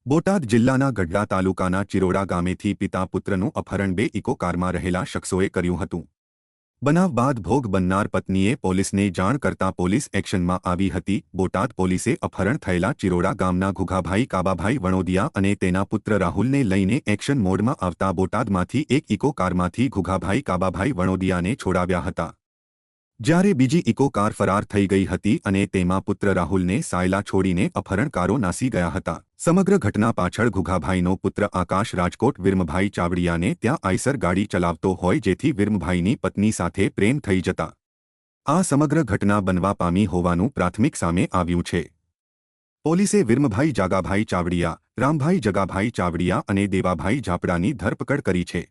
બોટાદ જિલ્લાના ગઢડા તાલુકાના ચિરોડા ગામેથી પિતા પુત્રનું અપહરણ બે ઇકો કારમાં રહેલા શખ્સોએ કર્યું હતું। બનાવ બાદ ભોગ બનનાર પત્નીએ પોલીસને જાણ કરતા પોલીસ એક્શનમાં આવી હતી। બોટાદ પોલીસે અપહરણ થયેલા ચિરોડા ગામના ઘુઘાભાઈ કાબાભાઈ વણોદિયા અને તેના પુત્ર રાહુલને લઈને એક્શન મોડમાં આવતા બોટાદમાંથી એક ઇકો કારમાંથી ઘુઘાભાઈ કાબાભાઈ વણોદિયાને છોડાવ્યા હતા, જ્યારે બીજી ઇકો કાર ફરાર થઈ ગઈ હતી અને તેમાં પુત્ર રાહુલને સાયલા છોડીને અપહરણકારો નાસી ગયા હતા। સમગ્ર ઘટના પાછળ ઘુઘાભાઈનો પુત્ર આકાશ રાજકોટ વિરમભાઈ ચાવડિયાને ત્યાં આઈસર ગાડી ચલાવતો હોય, જેથી વિરમભાઈની પત્ની સાથે પ્રેમ થઈ જતા આ સમગ્ર ઘટના બનવા પામી હોવાનું પ્રાથમિક સામે આવ્યું છે। પોલીસે વિરમભાઈ જાગાભાઈ ચાવડિયા, રામભાઈ જગાભાઈ ચાવડિયા અને દેવાભાઈ ઝાપડાની ધરપકડ કરી છે।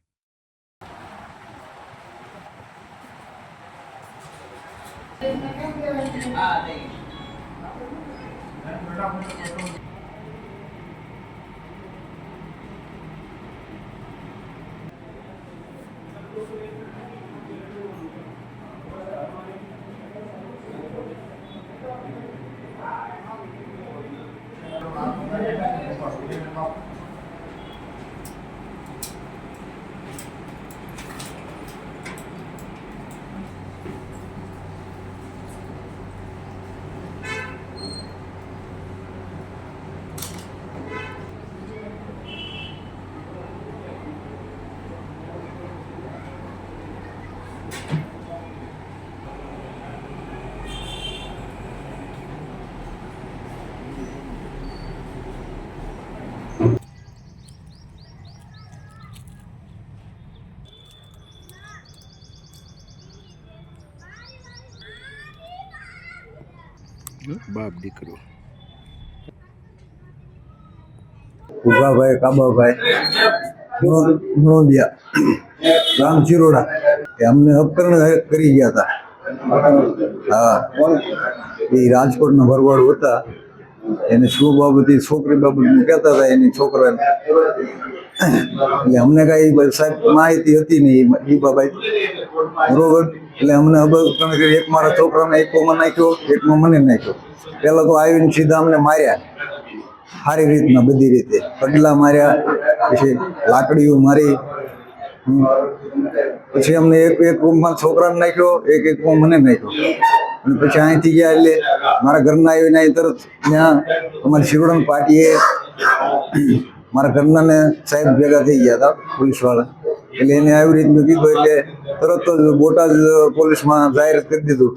बाप दीकरो ઘુઘાભાઈ કાબાભાઈ વણોદિયા ગામ ચિરોડા એ અમને અપહરણ કરી ગયા હતા। હા, એ રાજકોટના ભરવાડ હતા, એને શું બાબતે છોકરી બાબતનું કહેતા હતા એની છોકરાને, એટલે અમને કાંઈ સાહેબ માહિતી હતી નહીં એ બાબત, બરોબર। એટલે અમને અપહરણ કરી, એક મારા છોકરાને એકોમાં નાખ્યો, એકમાં મને નાખ્યો। પહેલાં તો આવીને સીધા અમને માર્યા સારી રીતના, બધી રીતે કડલા માર્યા, પછી લાકડીઓ મારી, પછી અમને એક રૂમમાં છોકરાને નાખ્યો, એક રૂમમાં મને નાખ્યો, અને પછી અહીંથી ગયા એટલે મારા ઘરના આવીને અહીં તરત ત્યાં અમારી શિરોડાની પાર્ટીએ મારા ઘરનાને સાહેબ ભેગા થઈ ગયા હતા પોલીસવાળા, એટલે એને આવી રીતનું કીધું એટલે તરત જ બોટાદ પોલીસમાં જાહેરાત કરી દીધું।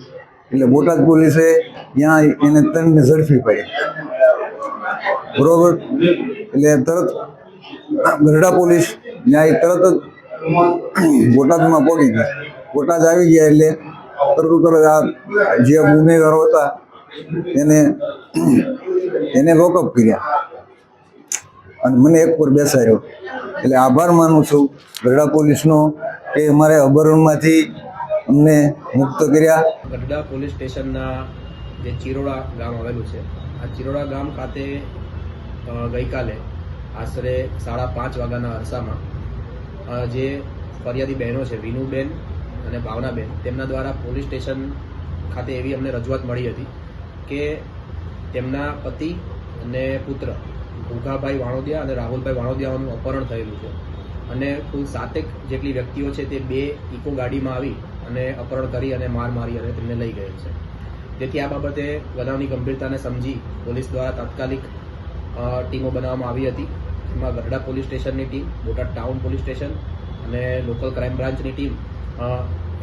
એટલે બોટાદ પોલીસે ત્યાં એને ત્રણને ઝડપી પડી, બરોબર। એટલે તરત ગઢડા પોલીસ ત્યાં તરત જ બોટાદમાં પહોંચી ગઈ। બોટાદ આવી ગયા એટલે તરત આ જે ગુનેગારો હતા એને લોકઅપ કર્યા અને મને એક પર બેસાડ્યો। એટલે આભાર માનું છું ગઢડા પોલીસનો કે અમારે અપહરણમાંથી અમને મુક્ત કર્યા। ગઢડા પોલીસ સ્ટેશનના જે ચિરોડા ગામ આવેલું છે, આ ચિરોડા ગામ ખાતે ગઈકાલે આશરે 5:30 વાગ્યાના અરસામાં જે ફરિયાદી બહેનો છે વિનુબેન અને ભાવનાબેન, તેમના દ્વારા પોલીસ સ્ટેશન ખાતે એવી અમને રજૂઆત મળી હતી કે તેમના પતિ અને પુત્ર ઘુઘાભાઈ વાણોદિયા અને રાહુલભાઈ વાણોદિયાનું અપહરણ થયેલું છે અને કુલ 7 જેટલી વ્યક્તિઓ છે તે 2 ઇકો ગાડીમાં આવી અને અપહરણ કરી અને મારી અને તેમને લઈ ગયેલ છે। તેથી આ બાબતે બનાવની ગંભીરતાને સમજી પોલીસ દ્વારા તાત્કાલિક ટીમો બનાવવામાં આવી હતી। એમાં ગઢડા પોલીસ સ્ટેશનની team, Botad town police station અને લોકલ ક્રાઇમ બ્રાન્ચની ટીમ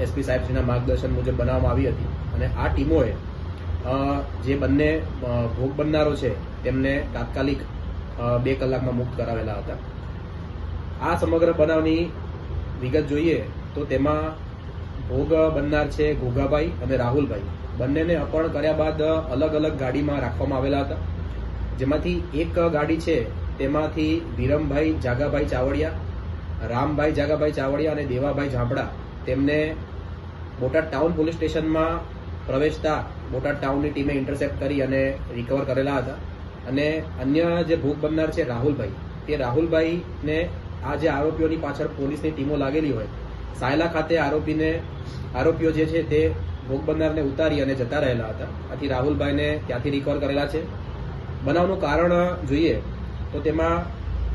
એસપી સાહેબશ્રીના માર્ગદર્શન મુજબ બનાવવામાં આવી હતી। અને આ ટીમોએ જે બંને ભોગ બનનારો છે તેમને તાત્કાલિક 2 કલાકમાં મુક્ત કરાવેલા હતા। આ સમગ્ર બનાવની વિગત જોઈએ તો તેમાં ભોગ બનનાર છે ઘુઘાભાઈ અને રાહુલભાઈ, બંનેને અપહરણ કર્યા બાદ અલગ અલગ ગાડીમાં રાખવામાં આવેલા હતા, જેમાંથી એક ગાડી છે તેમાંથી વિરમભાઈ જાગાભાઈ ચાવડિયા, રામભાઈ જાગાભાઈ ચાવડિયા અને દેવાભાઈ ઝાપડા તેમને બોટાદ ટાઉન પોલીસ સ્ટેશનમાં પ્રવેશતા બોટાદ ટાઉનની ટીમે ઇન્ટરસેપ્ટ કરી અને રિકવર કરેલા હતા। અને અન્ય જે ભોગ બનનાર છે રાહુલભાઈ, તે રાહુલભાઈને આ જે આરોપીઓની પાછળ પોલીસની ટીમો લાગેલી હોય, સાયલા ખાતે આરોપીઓ જે છે તે ભોગ બનનારને ઉતારી અને જતા રહેલા હતા। આથી રાહુલભાઈને ત્યાંથી રિકવર કરેલા છે। બનાવનું કારણ જોઈએ તો તેમાં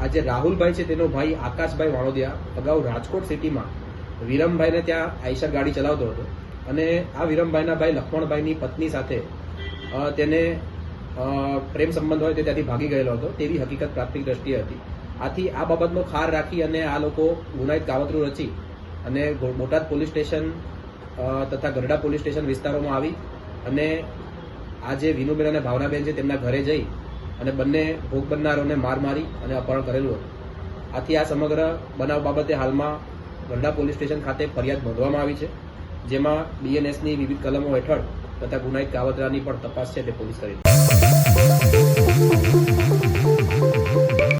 આ જે રાહુલભાઈ છે તેનો ભાઈ આકાશભાઈ વાણોદિયા અગાઉ રાજકોટ સિટીમાં વિરમભાઈને ત્યાં આઈશર ગાડી ચલાવતો હતો અને આ વિરમભાઈના ભાઈ લક્ષ્મણભાઈની પત્ની સાથે તેને પ્રેમ સંબંધ હોય તે ત્યાંથી ભાગી ગયેલો હતો તેવી હકીકત પ્રાથમિક દ્રષ્ટિએ હતી. આથી આ બાબતનો ખાર રાખી અને આ લોકો ગુનાહિત કાવતરું રચી અને બોટાદ પોલીસ સ્ટેશન તથા ગરડા પોલીસ સ્ટેશન વિસ્તારોમાં આવી અને આ જે વિનુબેન અને ભાવનાબેન છે તેમના ઘરે જઈ અને બંને ભોગ બનનારોને માર મારી અને અપહરણ કરેલું હતું. આથી આ સમગ્ર બનાવ બાબતે હાલમાં ગરડા પોલીસ સ્ટેશન ખાતે ફરિયાદ નોંધવામાં આવી છે, જેમાં બીએનએસની વિવિધ કલમો હેઠળ તથા ગુનાહિત કાવતરાની પણ તપાસ છે તે પોલીસ કરી રહી છે.